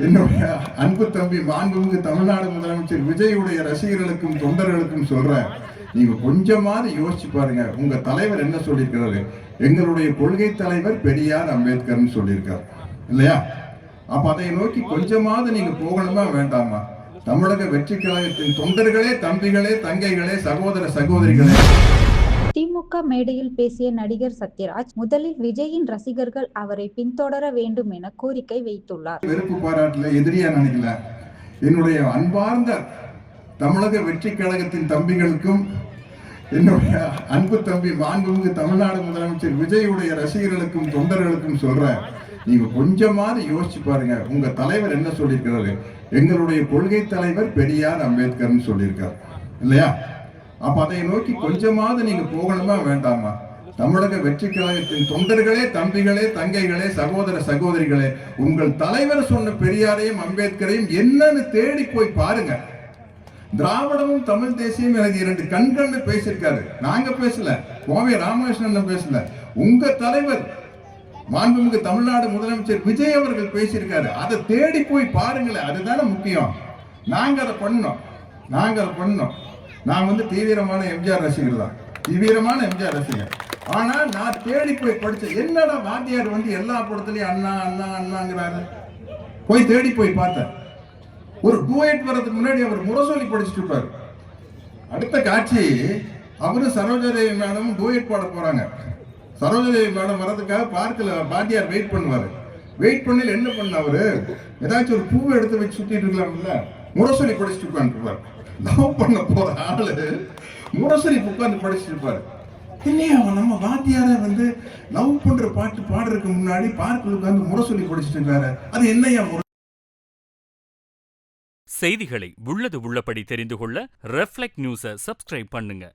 என்னுடைய அன்பு தம்பி மாண்புமிகு தமிழ்நாடு முதலமைச்சர் விஜயுடைய ரசிகர்களுக்கும் தொண்டர்களுக்கும் சொல்றேன், நீங்க கொஞ்சமாவது யோசிச்சு பாருங்க. உங்க தலைவர் என்ன சொல்லியிருக்கிறாரு? எங்களுடைய கொள்கை தலைவர் பெரியார் அம்பேத்கர்னு சொல்லியிருக்காரு இல்லையா? அப்ப அதை நோக்கி கொஞ்சமாவது நீங்க போகணுமா வேண்டாமா? தமிழக வெற்றி கழகத்தின் தொண்டர்களே, தம்பிகளே, தங்கைகளே, சகோதர சகோதரிகளே. திமுக மேடையில் பேசிய நடிகர் சத்யராஜ் முதலில் விஜயின் ரசிகர்கள் அவரை பின்தொடர வேண்டும் என கோரிக்கை வைத்துள்ளார். வெறுப்பு பாராட்டல, எதிரியா நினைக்கல. என்னுடைய அன்பார்ந்த தமிழக வெற்றி கழகத்தின் தம்பிகளுக்கும் என்னுடைய அன்பு தம்பி மாண்புமிகு தமிழ்நாடு முதலமைச்சர் விஜயுடைய ரசிகர்களுக்கும் தொண்டர்களுக்கும் சொல்றேன், நீங்க கொஞ்சமாவது யோசிச்சு பாருங்க. உங்க தலைவர் என்ன சொல்லியிருக்கிறாரு? எங்களுடைய கொள்கை தலைவர் பெரியார் அம்பேத்கர்னு சொல்லியிருக்காரு இல்லையா? அப்ப அதை நோக்கி கொஞ்சமாவது நீங்க போகணுமா வேண்டாமா? தமிழக வெற்றி கழகத்தின் தொண்டர்களே, தம்பிகளே, தங்கைகளே, சகோதர சகோதரிகளே, உங்கள் தலைவர் சொன்ன பெரியாரையும் அம்பேத்கரையும் என்னன்னு தேடி போய் பாருங்க. திராவிடமும் தமிழ் தேசியம் எனக்கு இரண்டு கண்கள்னு பேசியிருக்காரு. நாங்க பேசல, கோவை ராமகிருஷ்ணன் பேசல. உங்க தலைவர் மாண்புமிகு தமிழ்நாடு முதலமைச்சர் விஜய் அவர்கள் பேசியிருக்காரு. அதை தேடி போய் பாருங்களேன். அதுதானே முக்கியம். நாங்க அதை பண்ணோம். நான் தீவிரமான எம்ஜிஆர் ரசிகர் தான், தீவிரமான எம்ஜிஆர் ரசிகர். ஆனா நான் தேடி போய் படிச்சேன். என்னடா வாத்தியார் எல்லா படத்துலயும் அண்ணா அண்ணா அண்ணாங்கிறாரு. போய் தேடி போய் பார்த்தேன். ஒரு டூயட் வர்றதுக்கு முன்னாடி அவர் முரசொலி படிச்சுட்டு இருப்பாரு. அடுத்த காட்சி அவரும் சரோஜாதேவி மேடமும் டூயட் பாட போறாங்க. சரோஜாதேவி மேடம் வர்றதுக்காக பார்க்கல வாத்தியார் வெயிட் பண்ணுவாரு. வெயிட் பண்ணல என்ன பண்ண அவரு, ஏதாச்சும் ஒரு பூவை எடுத்து வச்சு சுத்திட்டு இருக்கலாம்ல, முரசொலி படிச்சுட்டு உட்காந்துருப்பாரு. லவ் பண்ண போற ஆளு முரசொலி உட்காந்து படிச்சுட்டு இருப்பாரு. இல்லையா நம்ம வாத்தியார லவ் பண்ற பாட்டு பாடுறதுக்கு முன்னாடி பார்க்கல உட்காந்து முரசொலி படிச்சுட்டு இருக்காரு. அது என்னையா? செய்திகளை உள்ளது உள்ளபடி தெரிந்து கொள்ள ரெஃப்ளெக்ட் நியூஸை சப்ஸ்கிரைப் பண்ணுங்க.